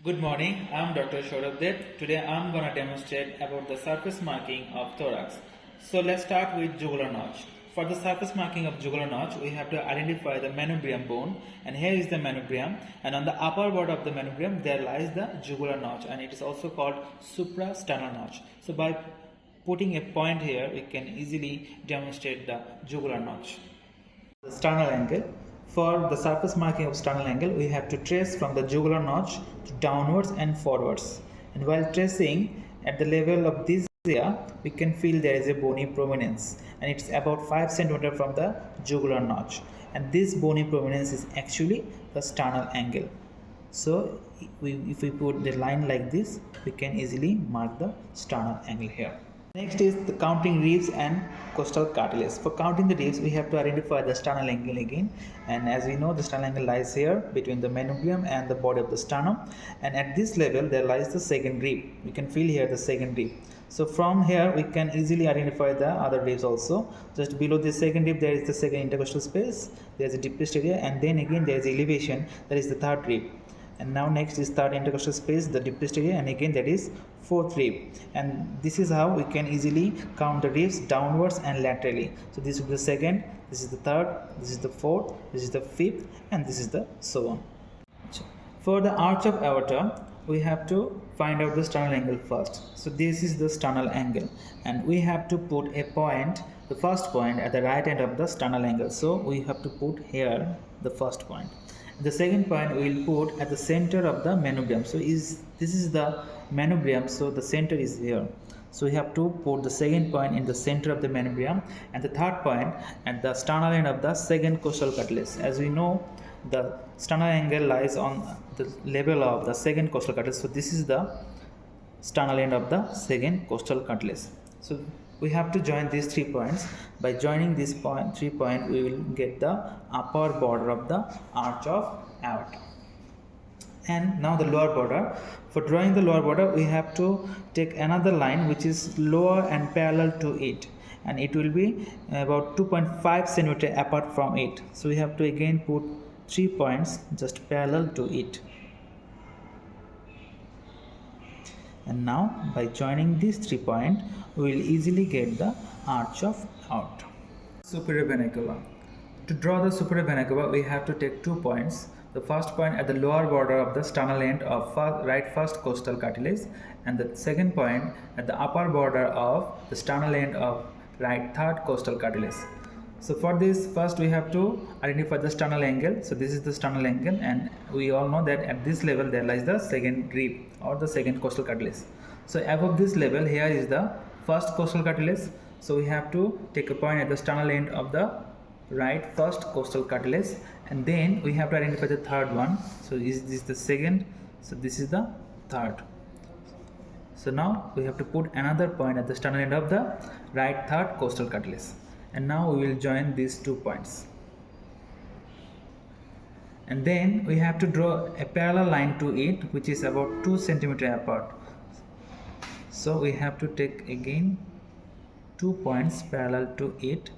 Good morning, I'm Dr.Sourav. Today I'm going to demonstrate about the surface marking of thorax. So let's start with jugular notch. For the surface marking of jugular notch, we have to identify the manubrium bone, and here is the manubrium, and on the upper border of the manubrium there lies the jugular notch, and it is also called suprasternal notch. So by putting a point here, we can easily demonstrate the jugular notch. The sternal angle. For the surface marking of sternal angle, we have to trace from the jugular notch to downwards and forwards. And while tracing at the level of this area, we can feel there is a bony prominence, and it's about 5 cm from the jugular notch. And this bony prominence is actually the sternal angle. So if we put the line like this, we can easily mark the sternal angle here. Next is the counting ribs and costal cartilage. For counting the ribs, we have to identify the sternal angle again, and as we know, the sternal angle lies here between the manubrium and the body of the sternum, and at this level there lies the second rib. We can feel here the second rib. So from here we can easily identify the other ribs also. Just below the second rib there is the second intercostal space, there is a deepest area, and then again there is elevation, that is the third rib. And now next is third intercostal space, the deepest area, and again that is fourth rib. And this is how we can easily count the ribs downwards and laterally. So this is the second, this is the third, this is the fourth, this is the fifth, and this is the so on. For the arch of aorta, we have to find out the sternal angle first. So this is the sternal angle, and we have to put a point, the first point at the right end of the sternal angle. So we have to put here the first point. The second point we will put at the center of the manubrium. So this is the manubrium, so the center is here. So we have to put the second point in the center of the manubrium, and the third point at the sternal end of the second costal cartilage. As we know, the sternal angle lies on the level of the second costal cartilage. So this is the sternal end of the second costal cartilage. So we have to join these 3 points. By joining these 3 points, we will get the upper border of the arch of aorta. And now the lower border. For drawing the lower border, we have to take another line which is lower and parallel to it, and it will be about 2.5 cm apart from it. So we have to again put 3 points just parallel to it. And now by joining these 3 points, we will easily get the arch of aorta. Superior vena cava. To draw the superior vena cava, we have to take 2 points. The first point at the lower border of the sternal end of right first costal cartilage, and the second point at the upper border of the sternal end of right third costal cartilage. So for this, first we have to identify the sternal angle. So this is the sternal angle, and we all know that at this level there lies the second rib or the second costal cartilage. So above this level, here is the first costal cartilage. So we have to take a point at the sternal end of the right first costal cartilage, and then we have to identify the third one. So this is the second, so this is the third. So now we have to put another point at the sternal end of the right third costal cartilage, and now we will join these 2 points. And then we have to draw a parallel line to it, which is about 2 cm apart. So we have to take again 2 points parallel to it,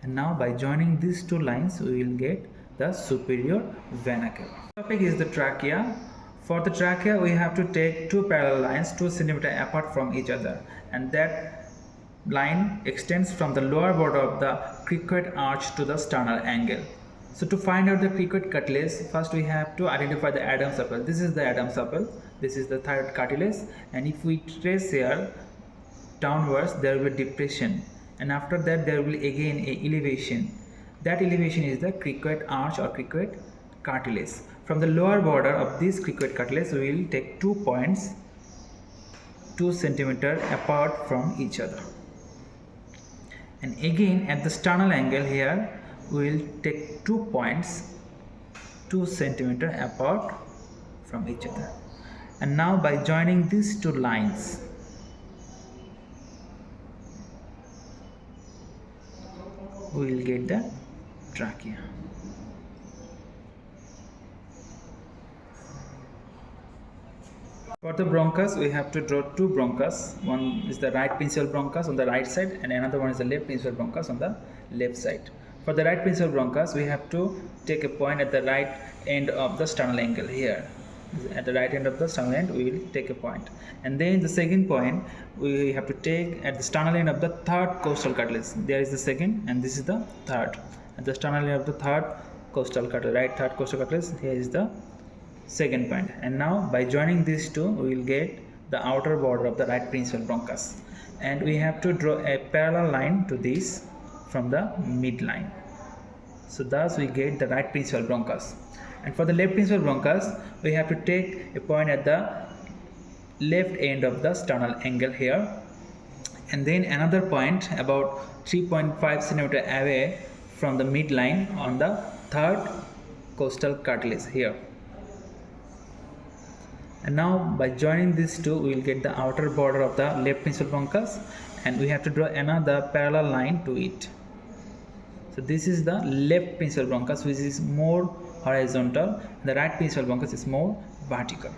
and now by joining these 2 lines we will get the superior vena cava. Topic is the trachea. For the trachea, we have to take 2 parallel lines 2 cm apart from each other, and that line extends from the lower border of the cricoid arch to the sternal angle. So to find out the cricoid cartilage, first we have to identify the Adam's apple. This is the Adam's apple, this is the third cartilage, and if we trace here downwards, there will be depression, and after that there will be again a elevation. That elevation is the cricoid arch or cricoid cartilage. From the lower border of this cricoid cartilage, we will take 2 points 2 cm apart from each other. And again at the sternal angle here, we will take 2 points 2 cm apart from each other. And now by joining these 2 lines, we will get the trachea. For the bronchus, we have to draw 2 bronchus. One is the right principal bronchus on the right side, and another one is the left principal bronchus on the left side. For the right principal bronchus, we have to take a point at the right end of the sternal angle here. At the right end of the sternal end we will take a point, and then the second point we have to take at the sternal end of the third costal cartilage. There is the second and this is the third. At the sternal end of the third costal cartilage, right third costal cartilage, here is the second point. And now by joining these two we will get the outer border of the right principal bronchus, and we have to draw a parallel line to this from the midline. So thus we get the right principal bronchus. And for the left principal bronchus we have to take a point at the left end of the sternal angle here, and then another point about 3.5 centimeter away from the midline on the third costal cartilage here. And now by joining these two we will get the outer border of the left principal bronchus, and we have to draw another parallel line to it. So this is the left principal bronchus, which is more horizontal. The right principal bronchus is more vertical.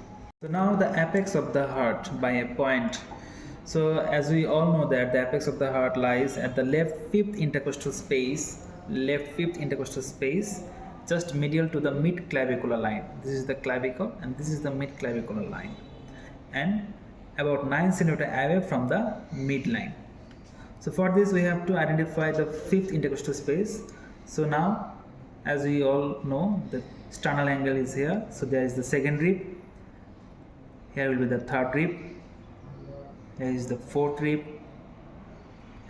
So now the apex of the heart by a point. So as we all know that the apex of the heart lies at the left fifth intercostal space, just medial to the mid clavicular line. This is the clavicle and this is the mid clavicular line, and about 9 cm away from the midline. So for this we have to identify the fifth intercostal space. So now as we all know the sternal angle is here, so there is the second rib, here will be the third rib, here is the fourth rib,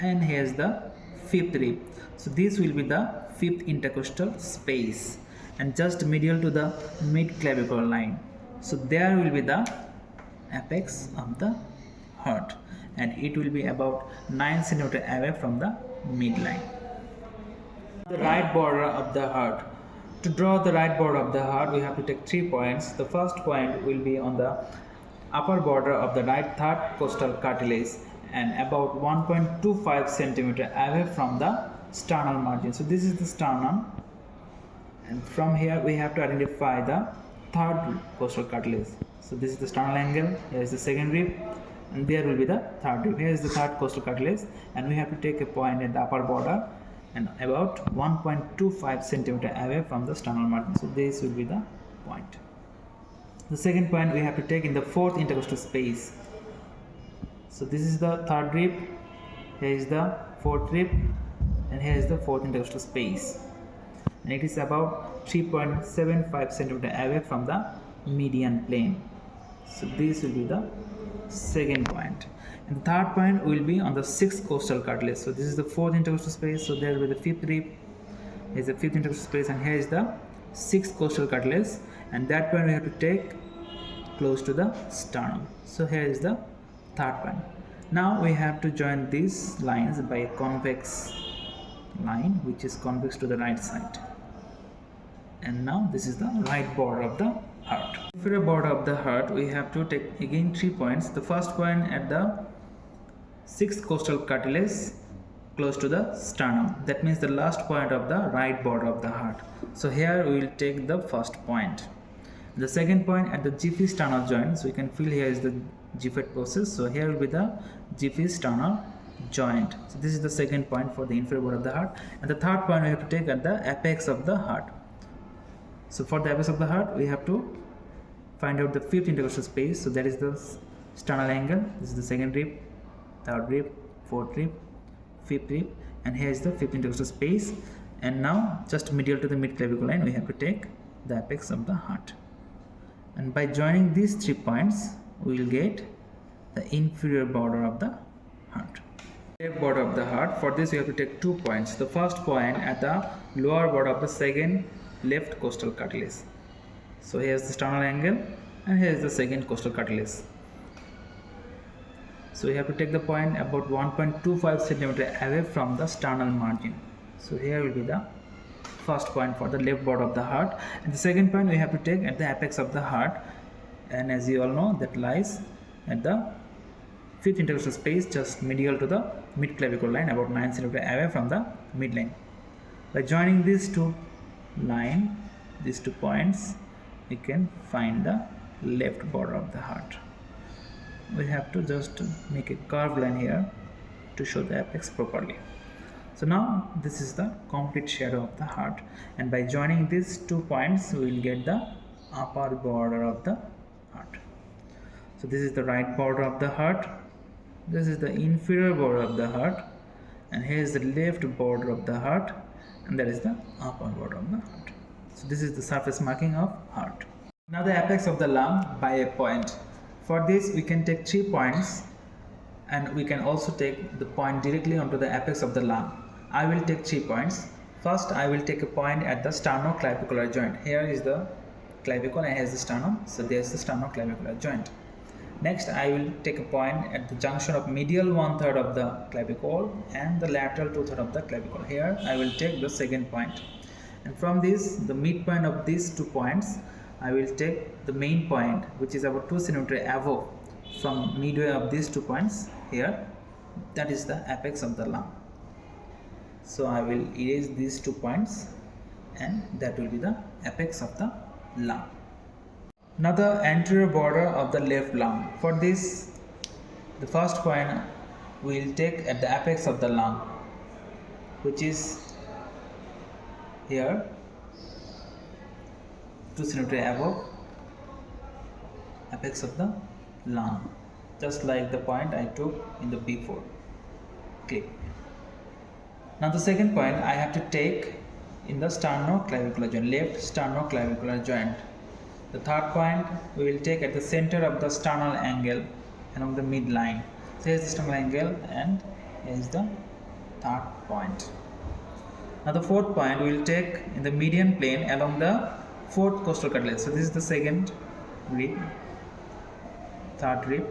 and here is the fifth rib. So this will be the fifth intercostal space and just medial to the mid clavicular line. So there will be the apex of the heart, and it will be about 9 cm away from the midline. The right border of the heart. To draw the right border of the heart we have to take 3 points. The first point will be on the upper border of the right third costal cartilage and about 1.25 cm away from the sternal margin. So this is the sternum, and from here we have to identify the third costal cartilage. So this is the sternal angle, here is the second rib, and there will be the third rib. Here is the third costal cartilage, and we have to take a point at the upper border and about 1.25 cm away from the sternal margin. So this will be the point. The second point we have to take in the fourth intercostal space. So this is the third rib, here is the fourth rib, and here is the fourth intercostal space, and it is about 3.75 cm away from the median plane. So this will be the second point. And the third point will be on the sixth costal cartilage. So this is the fourth intercostal space, so there will be the fifth rib, here is the fifth intercostal space, and here is the sixth costal cartilage, and that point we have to take close to the sternum. So here is the third point. Now we have to join these lines by a convex line which is convex to the right side, and now this is the right border of the heart. Inferior border of the heart we have to take again 3 points. The first point at the sixth costal cartilage close to the sternum, that means the last point of the right border of the heart. So here we will take the first point. The second point at the Giffey sternal joint, so you can feel here is the Giffey process, so here will be the Giffey sternal joint. So this is the second point for the inferior border of the heart, and the third point we have to take at the apex of the heart. So for the apex of the heart we have to find out the fifth intercostal space. So that is the sternal angle, this is the second rib, third rib, fourth rib, fifth rib, and here is the fifth intercostal space. And now just medial to the mid clavicle line we have to take the apex of the heart, and by joining these 3 points we will get the inferior border of the heart. Left border of the heart, for this we have to take 2 points. The first point at the lower border of the second left costal cartilage. So here is the sternal angle and here is the second costal cartilage. So we have to take the point about 1.25 cm away from the sternal margin. So here will be the first point for the left border of the heart, and the second point we have to take at the apex of the heart, and as you all know that lies at the fifth intercostal space just medial to the mid clavicle line about 9 cm away from the midline. By joining these two points we can find the left border of the heart. We have to just make a curved line here to show the apex properly. So now this is the complete shadow of the heart, and by joining these 2 points we will get the upper border of the heart. So this is the right border of the heart, this is the inferior border of the heart, and here is the left border of the heart, and that is the upper border of the heart. So this is the surface marking of heart. Now the apex of the lung by a point. For this we can take 3 points, and we can also take the point directly onto the apex of the lung. I will take 3 points. First I will take a point at the sternoclavicular joint. Here is the clavicle and here is the sternum, so there is the sternoclavicular joint. Next I will take a point at the junction of medial 1/3 of the clavicle and the lateral 2/3 of the clavicle. Here I will take the second point, and from this, the midpoint of these 2 points, I will take the main point, which is about 2 cm above from midway of these 2 points here. That is the apex of the lung. So I will erase these 2 points, and that will be the apex of the lung. Now the anterior border of the left lung. For this, the first point we will take at the apex of the lung, which is here 2 cm above apex of the lung, just like the point I took in the before clip. Now the second point I have to take in the sternoclavicular joint, left sternoclavicular joint. The third point we will take at the center of the sternal angle along the midline. So here is the sternal angle, and here is the third point. Now the fourth point we will take in the median plane along the fourth costal cartilage. So this is the second rib, third rib,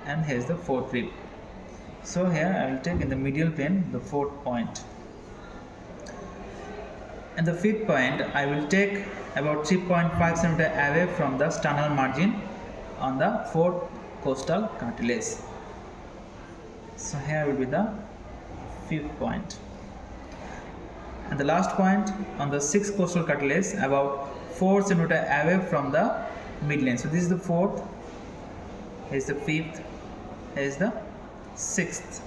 and here is the fourth rib. So here I will take in the medial plane the fourth point. And the fifth point I will take about 3.5 cm away from the sternal margin on the fourth costal cartilage. So here will be the fifth point. And the last point on the sixth costal cartilage, about 4 cm away from the midline. So this is the fourth, here is the fifth, here is the sixth.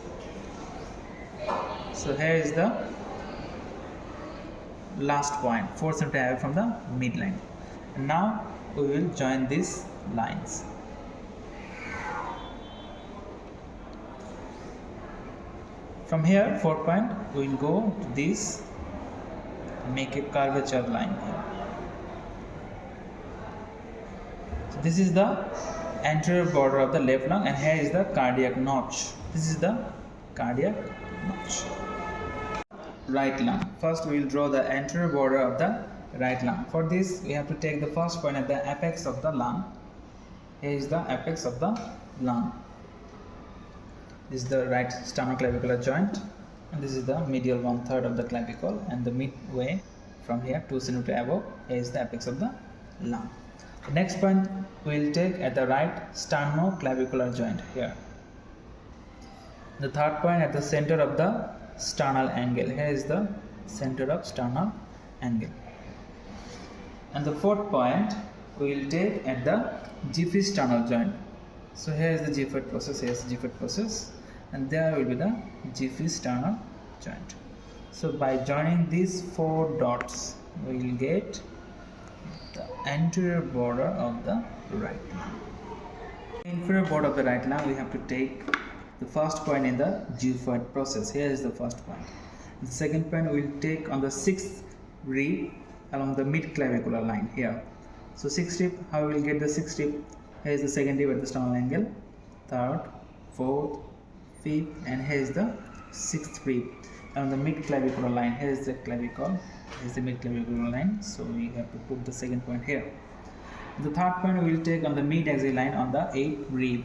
So here is the last point, 4 cm away from the midline. And now we will join these lines. From here, 4 point, we will go to this, make a curvature line here. So this is the anterior border of the left lung, and here is the cardiac notch. This is the cardiac notch. Right lung. First we will draw the anterior border of the right lung. For this we have to take the first point at the apex of the lung. Here is the apex of the lung. This is the right sternoclavicular joint, and this is the medial 1/3 of the clavicle, and the midway from here 2 cm above, here is the apex of the lung. The next point we will take at the right sternoclavicular joint here. The third point at the center of the sternal angle. Here is the center of sternal angle. And the fourth point we will take at the Giffey-sternal joint. So here is the Giffey process, here is the Giffey process, and there will be the Giffey-sternal joint. So by joining these 4 dots, we will get the anterior border of the right lung. Inferior border of the right lung, we have to take the first point in the Giffey process. Here is the first point. The second point we will take on the 6th rib along the mid-clavicular line here. So 6th rib, how we will get the 6th rib? Here is the second rib at the sternal angle, third, fourth, fifth, and here is the 6th rib along the mid-clavicular line. Here is the clavicle, here is the mid-clavicular line, so we have to put the second point here. The third point we will take on the mid-axial line on the 8th rib.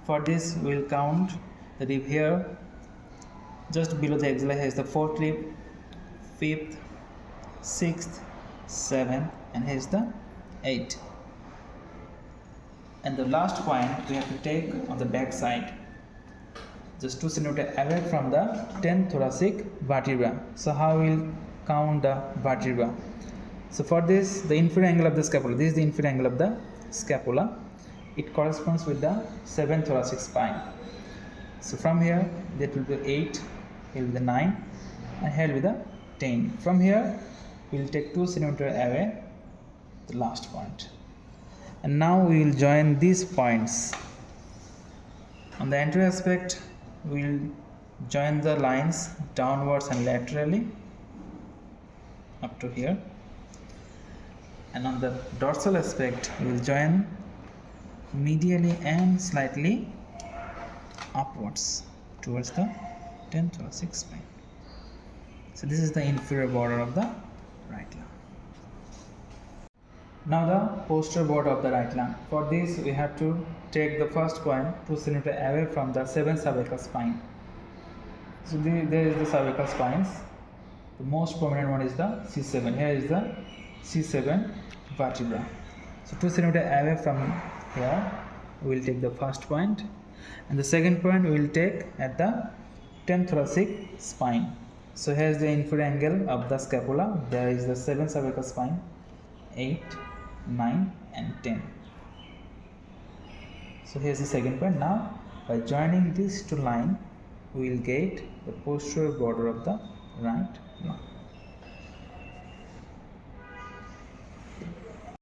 For this we will count the rib here, just below the axilla. Here is the 4th rib, 5th, 6th, 7th, and here is the 8th. And the last point we have to take on the back side, just 2 cm away from the 10th thoracic vertebra. So how we will count the vertebra? So for this, the inferior angle of the scapula, this is the inferior angle of the scapula. It corresponds with the 7th thoracic spine. So from here, that will be 8, here will be the 9, and here will be the 10. From here, we will take 2 cm away the last point. And now we will join these points. On the anterior aspect, we will join the lines downwards and laterally up to here. And on the dorsal aspect, we will join medially and slightly upwards towards the 10th thoracic spine. So this is the inferior border of the right lung. Now the posterior border of the right lung. For this we have to take the first point 2 cm away from the 7th cervical spine. So there is the cervical spines. The most prominent one is the C7. Here is the C7 vertebra. So 2 cm away from here we will take the first point, and the second point we will take at the 10th thoracic spine. So here is the inferior angle of the scapula. There is the 7th cervical spine, 8, 9 and 10. So here is the second point. Now by joining these two lines we will get the posterior border of the right lung.